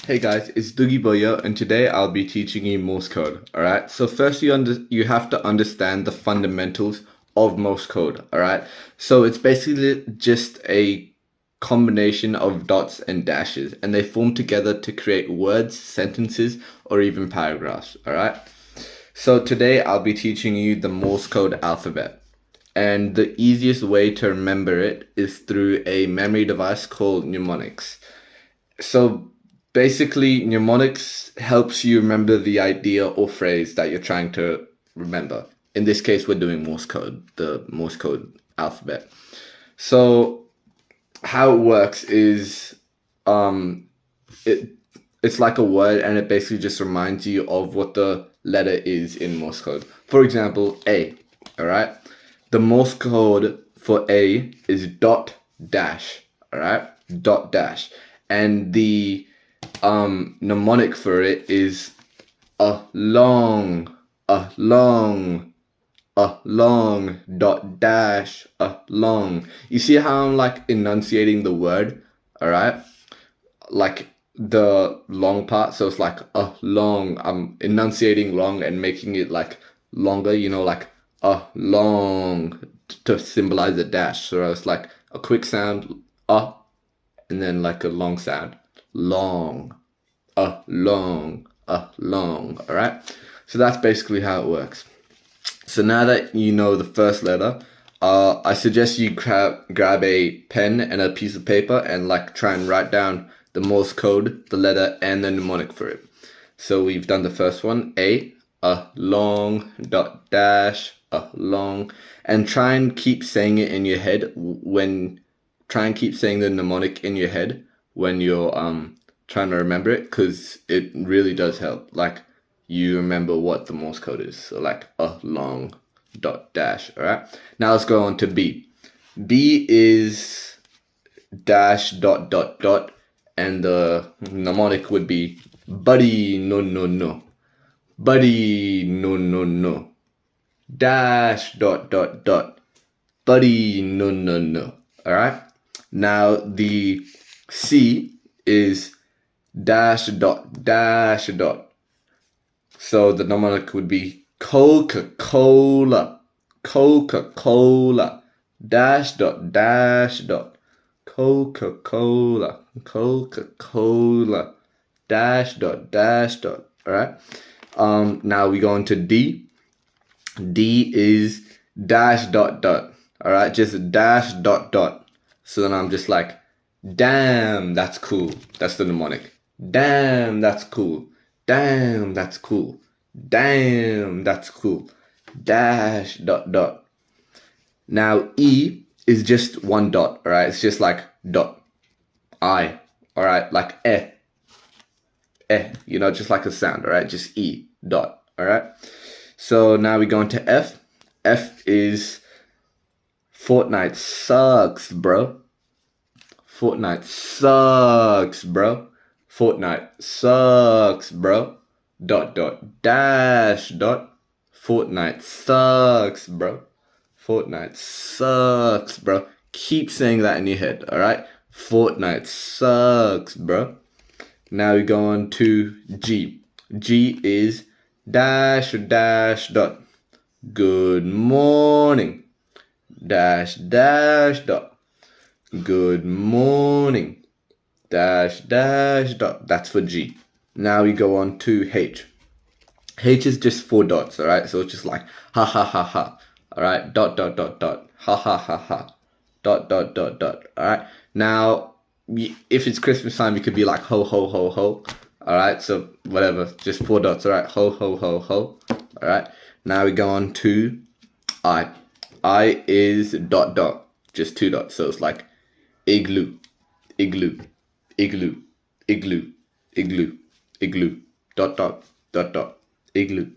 Hey guys, it's Doogie Boyo, and today I'll be teaching you Morse code. Alright, so first you have to understand the fundamentals of Morse code. Alright, so it's basically just a combination of dots and dashes, and they form together to create words, sentences, or even paragraphs. Alright, so today I'll be teaching you the Morse code alphabet. And the easiest way to remember it is through a memory device called mnemonics. So basically, mnemonics helps you remember the idea or phrase that you're trying to remember. In this case, we're doing Morse code, the Morse code alphabet. So how it works is it's like a word, and it basically just reminds you of what the letter is in Morse code. For example, A, all right? The Morse code for A is dot dash, all right? Dot dash. And the mnemonic for it is a long dot dash a long. You see how I'm like enunciating the word, all right? Like the long part, so it's like a long. I'm enunciating long and making it like longer, you know, like a long to symbolize a dash. So it's like a quick sound, and then like a long sound, long, long, all right? So that's basically how it works. So now that you know the first letter, I suggest you grab a pen and a piece of paper and like try and write down the Morse code, the letter, and the mnemonic for it. So we've done the first one, A, long, dot dash, long, and try and keep saying it in your head try and keep saying the mnemonic in your head when you're trying to remember it, because it really does help. Like, you remember what the Morse code is. So like a long dot dash. All right, now let's go on to B. B is dash dot dot dot, and the mnemonic would be buddy no no no, buddy no no no, dash dot dot dot, buddy no no no. All right, now the C is dash dot dash dot. So the mnemonic would be Coca-Cola, Coca-Cola, dash dot dash dot, Coca-Cola, Coca-Cola, dash dot dash dot. All right. Now we go into D. D is dash dot dot. All right, just dash dot dot. So then I'm just like, damn, that's cool. That's the mnemonic. Damn, that's cool. Damn, that's cool. Damn, that's cool. Dash dot dot. Now E is just one dot, all right? It's just like dot. I, all right? Like you know, just like a sound, all right? Just E, dot, all right? So now we go into F. F is Fortnite sucks, bro. Fortnite sucks, bro. Fortnite sucks, bro. Dot dot dash dot. Fortnite sucks, bro. Fortnite sucks, bro. Keep saying that in your head, all right? Fortnite sucks, bro. Now we go on to G. G is dash dash dot. Good morning. Dash dash dot. Good morning. Dash dash dot. That's for G. Now we go on to H. H is just 4 dots, all right? So it's just like ha ha ha ha, all right? Dot dot dot dot, ha ha ha ha, dot dot dot dot, all right? Now, if it's Christmas time, you could be like ho ho ho ho, all right? So whatever, just 4 dots, all right? Ho ho ho ho, all right? Now we go on to I. I is dot dot, just 2 dots. So it's like igloo, igloo, igloo, igloo, igloo, igloo, dot dot dot dot, igloo.